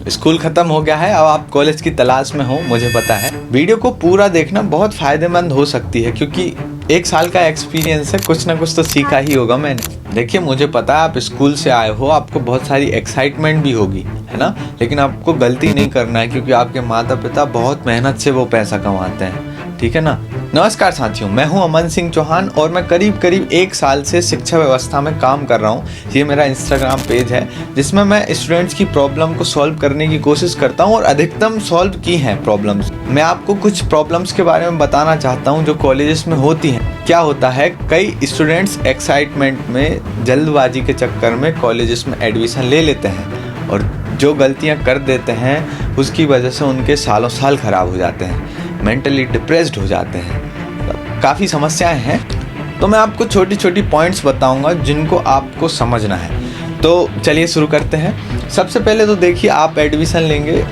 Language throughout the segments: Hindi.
स्कूल खत्म हो गया है, अब आप कॉलेज की तलाश में हो, मुझे पता है। वीडियो को पूरा देखना बहुत फायदेमंद हो सकती है, क्योंकि 1 साल का एक्सपीरियंस है, कुछ ना कुछ तो सीखा ही होगा मैंने। देखिए, मुझे पता है आप स्कूल से आए हो, आपको बहुत सारी एक्साइटमेंट भी होगी, है ना, लेकिन आपको गलती नहीं करना है, क्योंकि आपके माता पिता बहुत मेहनत से वो पैसा कमाते हैं, ठीक है ना। नमस्कार साथियों, मैं हूं अमन सिंह चौहान और मैं करीब 1 साल से शिक्षा व्यवस्था में काम कर रहा हूं। ये मेरा इंस्टाग्राम पेज है, जिसमें मैं स्टूडेंट्स की प्रॉब्लम को सॉल्व करने की कोशिश करता हूं और अधिकतम सॉल्व की हैं प्रॉब्लम्स। मैं आपको कुछ प्रॉब्लम्स के बारे में बताना चाहता हूं जो कॉलेजेस में होती हैं। क्या होता है, कई स्टूडेंट्स एक्साइटमेंट में, जल्दबाजी के चक्कर में कॉलेजेस में एडमिशन ले लेते हैं और जो गलतियां कर देते हैं उसकी वजह से उनके सालों साल ख़राब हो जाते हैं, मेंटली डिप्रेस्ड हो जाते हैं, काफ़ी समस्याएं हैं। तो मैं आपको छोटी छोटी पॉइंट्स बताऊंगा जिनको आपको समझना है। तो चलिए शुरू करते हैं। सबसे पहले तो देखिए, आप एडमिशन लेंगे,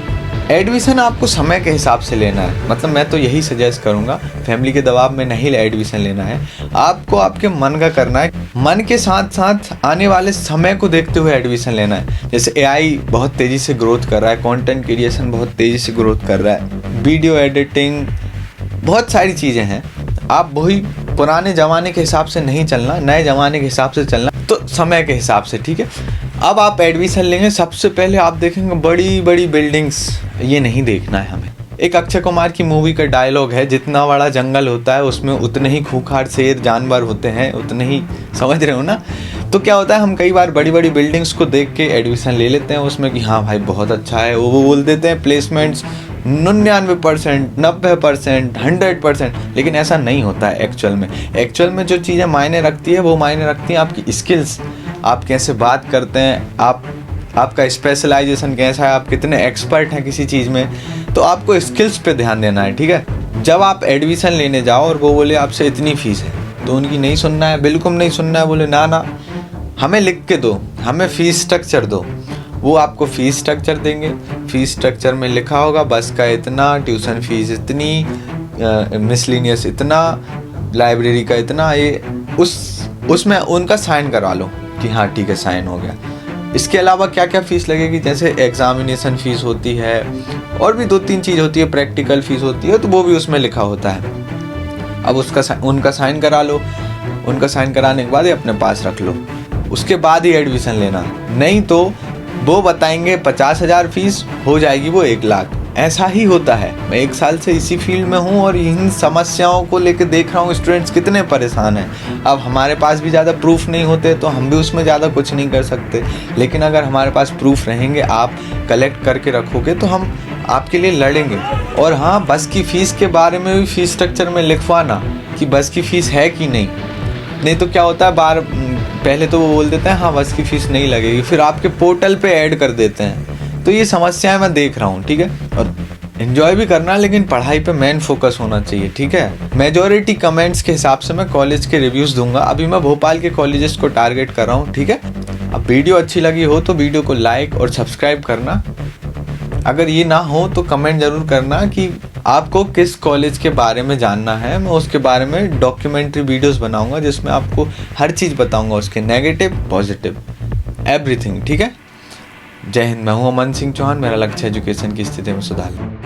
एडमिशन आपको समय के हिसाब से लेना है। मतलब मैं तो यही सजेस्ट करूंगा, फैमिली के दबाव में नहीं एडमिशन लेना है, आपको आपके मन का करना है। मन के साथ साथ आने वाले समय को देखते हुए एडमिशन लेना है। जैसे एआई बहुत तेज़ी से ग्रोथ कर रहा है, कंटेंट क्रिएशन बहुत तेज़ी से ग्रोथ कर रहा है, वीडियो एडिटिंग, बहुत सारी चीज़ें हैं। आप वही पुराने ज़माने के हिसाब से नहीं चलना, नए ज़माने के हिसाब से चलना, तो समय के हिसाब से, ठीक है। अब आप एडमिशन लेंगे, सबसे पहले आप देखेंगे बड़ी बड़ी बिल्डिंग्स, ये नहीं देखना है हमें। एक अक्षय कुमार की मूवी का डायलॉग है, जितना बड़ा जंगल होता है उसमें उतने ही खूंखार शेर जानवर होते हैं, उतने ही, समझ रहे हो ना। तो क्या होता है, हम कई बार बड़ी बड़ी बिल्डिंग्स को देख के एडमिशन ले लेते हैं उसमें कि हाँ भाई बहुत अच्छा है, वो बोल देते हैं प्लेसमेंट्स 99%, 90%, 100%, लेकिन ऐसा नहीं होता है एक्चुअल में जो चीज़ें मायने रखती है वो मायने रखती हैं आपकी स्किल्स, आप कैसे बात करते हैं, आपका स्पेशलाइजेशन कैसा है, आप कितने एक्सपर्ट हैं किसी चीज़ में। तो आपको स्किल्स पे ध्यान देना है, ठीक है। जब आप एडमिशन लेने जाओ और वो बोले आपसे इतनी फ़ीस है, तो उनकी नहीं सुनना है, बिल्कुल नहीं सुनना है। बोले ना, हमें लिख के दो, हमें फ़ीस स्ट्रक्चर दो। वो आपको फ़ीस स्ट्रक्चर देंगे, फ़ीस स्ट्रक्चर में लिखा होगा बस का इतना, ट्यूशन फ़ीस इतनी, मिसलिनियस इतना, लाइब्रेरी का इतना, ये उसमें उनका साइन करवा लो कि हाँ ठीक है, साइन हो गया। इसके अलावा क्या क्या फ़ीस लगेगी, जैसे एग्ज़ामिनेशन फ़ीस होती है और भी 2-3 चीज़ होती है, प्रैक्टिकल फ़ीस होती है, तो वो भी उसमें लिखा होता है। अब उनका साइन करा लो, उनका साइन कराने के बाद ही अपने पास रख लो, उसके बाद ही एडमिशन लेना। नहीं तो वो बताएंगे 50,000 फीस, हो जाएगी वो 1 लाख। ऐसा ही होता है। मैं 1 साल से इसी फील्ड में हूँ और इन समस्याओं को लेकर देख रहा हूँ स्टूडेंट्स कितने परेशान हैं। अब हमारे पास भी ज़्यादा प्रूफ नहीं होते तो हम भी उसमें ज़्यादा कुछ नहीं कर सकते, लेकिन अगर हमारे पास प्रूफ रहेंगे, आप कलेक्ट करके रखोगे, तो हम आपके लिए लड़ेंगे। और हाँ, बस की फ़ीस के बारे में भी फ़ीस स्ट्रक्चर में लिखवाना कि बस की फ़ीस है कि नहीं तो क्या होता है, पहले तो वो बोल देते हैं हाँ बस की फ़ीस नहीं लगेगी, फिर आपके पोर्टल पे ऐड कर देते हैं। तो ये समस्याएं मैं देख रहा हूँ, ठीक है। और एंजॉय भी करना, लेकिन पढ़ाई पे मेन फोकस होना चाहिए, ठीक है। मेजॉरिटी कमेंट्स के हिसाब से मैं कॉलेज के रिव्यूज़ दूंगा। अभी मैं भोपाल के कॉलेजेस को टारगेट कर रहा हूँ, ठीक है। अब वीडियो अच्छी लगी हो तो वीडियो को लाइक और सब्सक्राइब करना। अगर ये ना हो तो कमेंट ज़रूर करना कि आपको किस कॉलेज के बारे में जानना है। मैं उसके बारे में डॉक्यूमेंट्री वीडियोस बनाऊंगा, जिसमें आपको हर चीज़ बताऊंगा, उसके नेगेटिव, पॉजिटिव, एवरीथिंग, ठीक है। जय हिंद। मैं हूं अमन सिंह चौहान, मेरा लक्ष्य एजुकेशन की स्थिति में सुधार।